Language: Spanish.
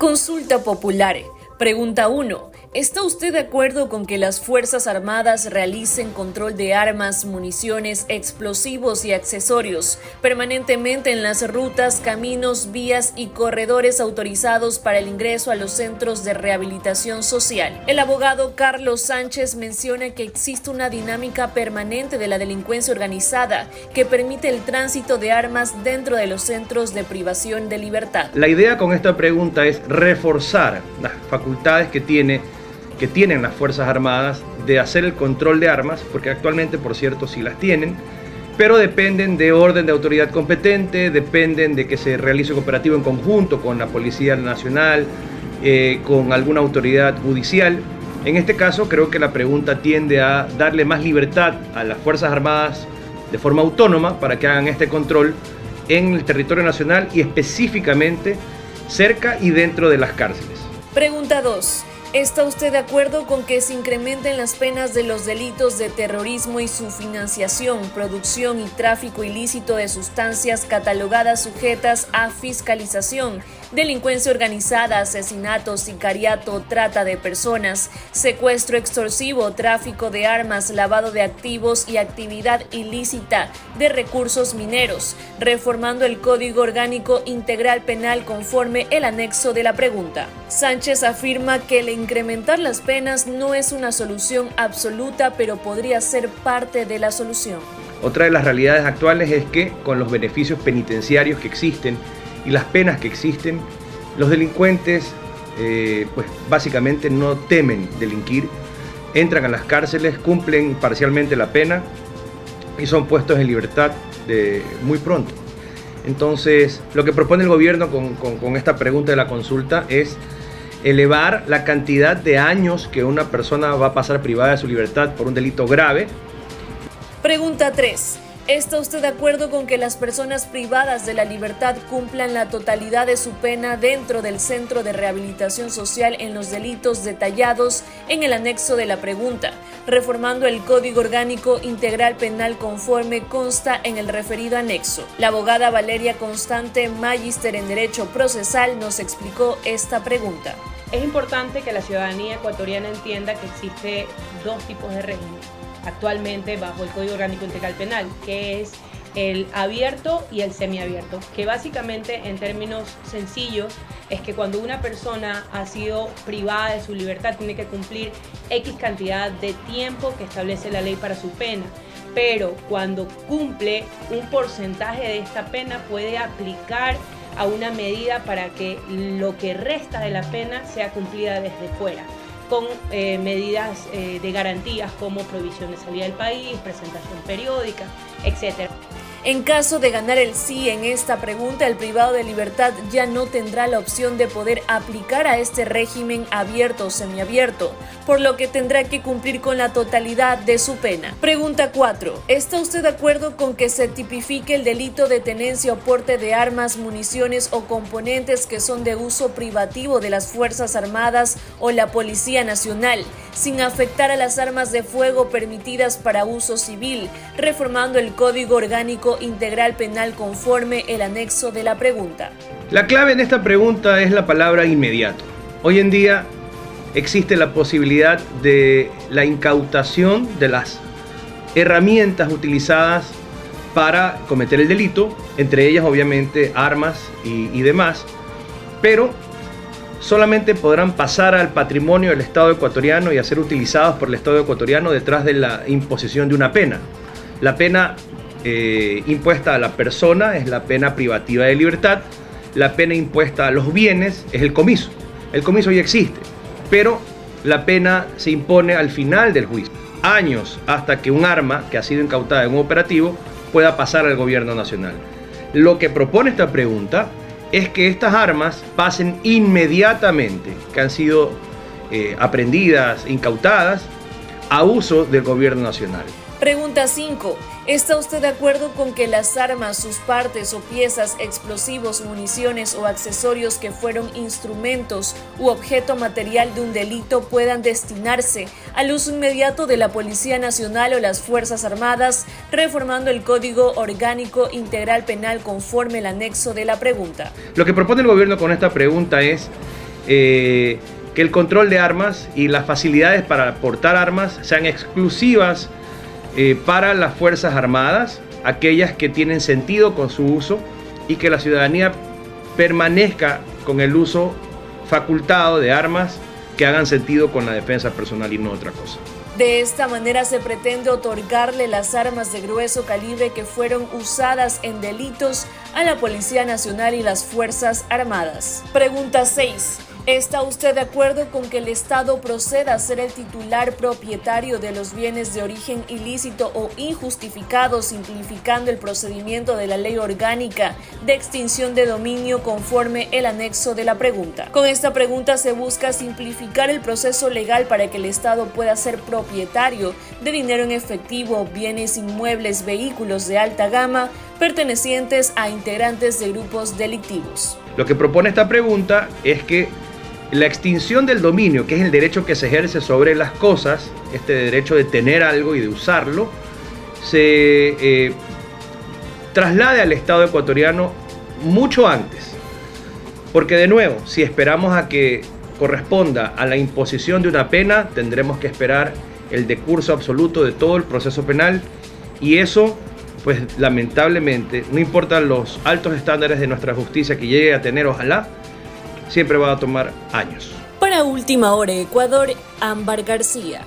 Consulta popular. Pregunta 1. ¿Está usted de acuerdo con que las Fuerzas Armadas realicen control de armas, municiones, explosivos y accesorios permanentemente en las rutas, caminos, vías y corredores autorizados para el ingreso a los centros de rehabilitación social? El abogado Carlos Sánchez menciona que existe una dinámica permanente de la delincuencia organizada que permite el tránsito de armas dentro de los centros de privación de libertad. La idea con esta pregunta es reforzar las facultades que tienen las Fuerzas Armadas de hacer el control de armas, porque actualmente, por cierto, sí las tienen, pero dependen de orden de autoridad competente, dependen de que se realice un operativo en conjunto con la Policía Nacional, con alguna autoridad judicial. En este caso, creo que la pregunta tiende a darle más libertad a las Fuerzas Armadas de forma autónoma para que hagan este control en el territorio nacional y específicamente cerca y dentro de las cárceles. Pregunta 2. ¿Está usted de acuerdo con que se incrementen las penas de los delitos de terrorismo y su financiación, producción y tráfico ilícito de sustancias catalogadas sujetas a fiscalización, delincuencia organizada, asesinato, sicariato, trata de personas, secuestro extorsivo, tráfico de armas, lavado de activos y actividad ilícita de recursos mineros, reformando el Código Orgánico Integral Penal conforme el anexo de la pregunta? Sánchez afirma que el incrementar las penas no es una solución absoluta, pero podría ser parte de la solución. Otra de las realidades actuales es que con los beneficios penitenciarios que existen y las penas que existen, los delincuentes pues básicamente no temen delinquir, entran a las cárceles, cumplen parcialmente la pena y son puestos en libertad muy pronto. Entonces, lo que propone el gobierno con esta pregunta de la consulta es elevar la cantidad de años que una persona va a pasar privada de su libertad por un delito grave. Pregunta 3. ¿Está usted de acuerdo con que las personas privadas de la libertad cumplan la totalidad de su pena dentro del centro de rehabilitación social en los delitos detallados en el anexo de la pregunta, reformando el Código Orgánico Integral Penal conforme consta en el referido anexo? La abogada Valeria Constante, magíster en Derecho Procesal, nos explicó esta pregunta. Es importante que la ciudadanía ecuatoriana entienda que existe dos tipos de régimen actualmente bajo el Código Orgánico Integral Penal, que es el abierto y el semiabierto, que básicamente en términos sencillos es que cuando una persona ha sido privada de su libertad tiene que cumplir X cantidad de tiempo que establece la ley para su pena, pero cuando cumple un porcentaje de esta pena puede aplicar a una medida para que lo que resta de la pena sea cumplida desde fuera, con medidas de garantías como prohibición de salida del país, presentación periódica, etc. En caso de ganar el sí en esta pregunta, el privado de libertad ya no tendrá la opción de poder aplicar a este régimen abierto o semiabierto, por lo que tendrá que cumplir con la totalidad de su pena. Pregunta 4. ¿Está usted de acuerdo con que se tipifique el delito de tenencia o porte de armas, municiones o componentes que son de uso privativo de las Fuerzas Armadas o la Policía Nacional, sin afectar a las armas de fuego permitidas para uso civil, reformando el Código Orgánico Integral Penal conforme el anexo de la pregunta? La clave en esta pregunta es la palabra inmediato. Hoy en día existe la posibilidad de la incautación de las herramientas utilizadas para cometer el delito, entre ellas obviamente armas y demás, pero solamente podrán pasar al patrimonio del Estado ecuatoriano y a ser utilizados por el Estado ecuatoriano detrás de la imposición de una pena. La pena impuesta a la persona es la pena privativa de libertad, la pena impuesta a los bienes es el comiso. El comiso ya existe, pero la pena se impone al final del juicio, años hasta que un arma que ha sido incautada en un operativo pueda pasar al gobierno nacional. Lo que propone esta pregunta es que estas armas pasen inmediatamente, que han sido aprehendidas, incautadas, a uso del gobierno nacional. Pregunta 5. ¿Está usted de acuerdo con que las armas, sus partes o piezas, explosivos, municiones o accesorios que fueron instrumentos u objeto material de un delito puedan destinarse al uso inmediato de la Policía Nacional o las Fuerzas Armadas, reformando el Código Orgánico Integral Penal conforme el anexo de la pregunta? Lo que propone el gobierno con esta pregunta es que el control de armas y las facilidades para portar armas sean exclusivas para las Fuerzas Armadas, aquellas que tienen sentido con su uso, y que la ciudadanía permanezca con el uso facultado de armas que hagan sentido con la defensa personal y no otra cosa. De esta manera se pretende otorgarle las armas de grueso calibre que fueron usadas en delitos a la Policía Nacional y las Fuerzas Armadas. Pregunta 6. ¿Está usted de acuerdo con que el Estado proceda a ser el titular propietario de los bienes de origen ilícito o injustificado, simplificando el procedimiento de la Ley Orgánica de Extinción de Dominio conforme el anexo de la pregunta? Con esta pregunta se busca simplificar el proceso legal para que el Estado pueda ser propietario de dinero en efectivo, bienes inmuebles, vehículos de alta gama pertenecientes a integrantes de grupos delictivos. Lo que propone esta pregunta es que la extinción del dominio, que es el derecho que se ejerce sobre las cosas, este derecho de tener algo y de usarlo, se traslade al Estado ecuatoriano mucho antes. Porque de nuevo, si esperamos a que corresponda a la imposición de una pena, tendremos que esperar el decurso absoluto de todo el proceso penal, y eso, pues lamentablemente, no importan los altos estándares de nuestra justicia que llegue a tener, ojalá, siempre va a tomar años. Para Última Hora Ecuador, Ámbar García.